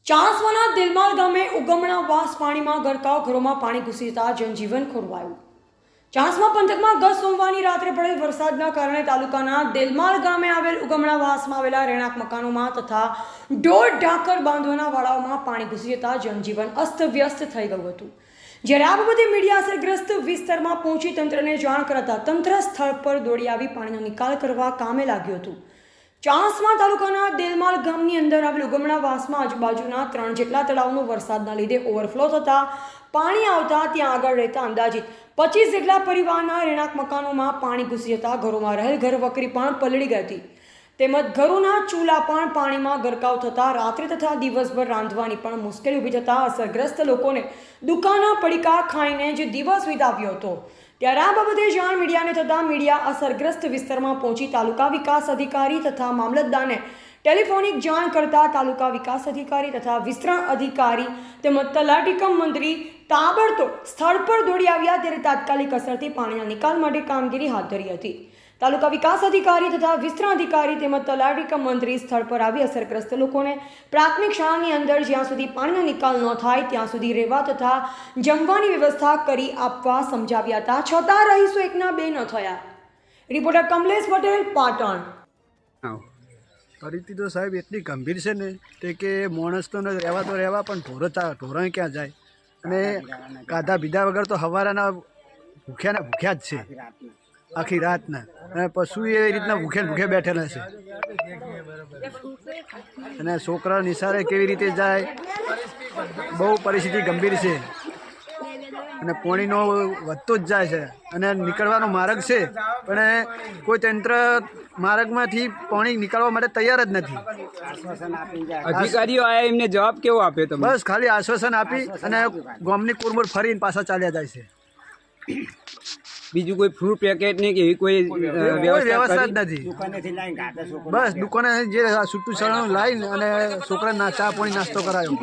ચાણસ્માના દિલમાલ ગામે ઉગમણા વાસ પાણીમાં ગરકાવ, ઘરોમાં પાણી ઘૂસી જતા જનજીવન ખોરવાયું। ચાણસ્મા પંથકમાં ગત સોમવારની રાત્રે પડેલ વરસાદના કારણે તાલુકાના દિલમાલ ગામે આવેલ ઉગમણા વાસમાં આવેલા રહેણાંક મકાનોમાં તથા ઢોર ઢાંકર બાંધવાના વાડાઓમાં પાણી ઘૂસી જતા જનજીવન અસ્તવ્યસ્ત થઈ ગયું હતું। જ્યારે આ બાબતે મીડિયા અસરગ્રસ્ત વિસ્તારમાં પહોંચી તંત્રને જાણ કરતા તંત્ર સ્થળ પર દોડી આવી પાણીનો નિકાલ કરવા કામે લાગ્યું હતું। ચાણસ્મા તાલુકાના દેલમાલ ગામની અંદર આવેલ ઉગમણા વાસમાં આજુબાજુના 3 જેટલા તળાવનો વરસાદના લીધે ઓવરફ્લો થતા પાણી આવતા ત્યાં આગળ રહેતા અંદાજિત 25 જેટલા પરિવારના રહેણાંક મકાનોમાં પાણી ઘૂસી જતા ઘરોમાં રહેલ ઘરવકરી પણ પલળી ગઈ હતી। તેમજ ઘરોના ચૂલા પણ પાણીમાં ગરકાવ થતા રાત્રે તથા દિવસભર રાંધવાની પણ મુશ્કેલી ઊભી થતા અસરગ્રસ્ત લોકોને દુકાનના પડીકા ખાઈને જ દિવસ વિતાવ્યો હતો। ત્યારે આ બાબતે જાણ મીડિયાને થતાં મીડિયા અસરગ્રસ્ત વિસ્તારમાં પહોંચી તાલુકા વિકાસ અધિકારી તથા મામલતદારને ટેલિફોનિક જાણ કરતા તાલુકા વિકાસ અધિકારી તથા વિસ્તરણ અધિકારી તેમજ તલાટી કમ મંત્રી તાબડતોડ સ્થળ પર દોડી આવ્યા। ત્યારે તાત્કાલિક અસરથી પાણીના નિકાલ માટે કામગીરી હાથ ધરી હતી। તાલુકા વિકાસ અધિકારી તથા વિસ્તરણ અધિકારી તેમજ તલાટી કમ મંત્રી સ્થળ પર આવી અસરગ્રસ્ત લોકોને પ્રાથમિક શાળાની અંદર જ્યાં સુધી પાણીનો નિકાલ ન થાય ત્યાં સુધી રહેવા તથા જમવાની વ્યવસ્થા કરી આપવા સમજાવ્યા હતા, છતાં રહીશો એકના બે ન થયા। રિપોર્ટર કમલેશ પટેલ, પાટણ। પરિસ્થિતિ તો સાહેબ એટલી ગંભીર છે ને કે માણસ તો રહેવા પણ ઢોરણ ક્યાં જાય, અને ગાધા બીધા વગર તો હવારાના ભૂખ્યા જ છે આખી રાતના, અને પશુ એ રીતના ભૂખ્યા બેઠેલા છે, અને છોકરા નિશાળે કેવી રીતે જાય, બહુ પરિસ્થિતિ ગંભીર છે, અને પાણીનો વધતો જ જાય છે, અને નીકળવાનો માર્ગ છે પણ કોઈ તંત્ર માર્ગમાંથી પાણી નીકળવા માટે તૈયાર જ નથી। અધિકારીઓ આયા, એમને જવાબ કેવો આપ્યો તમે? બસ ખાલી આશ્વાસન આપી અને ગામની કુરમુર ફરીને પાછા ચાલ્યા જાય છે। બીજું કોઈ ફ્રૂટ પેકેટ ને કે એવી કોઈ વ્યવસ્થા જ નથી। બસ દુકાને જે છૂટું છાણું લાવીને અને છોકરાને ચા પાણી નાસ્તો કરાયો।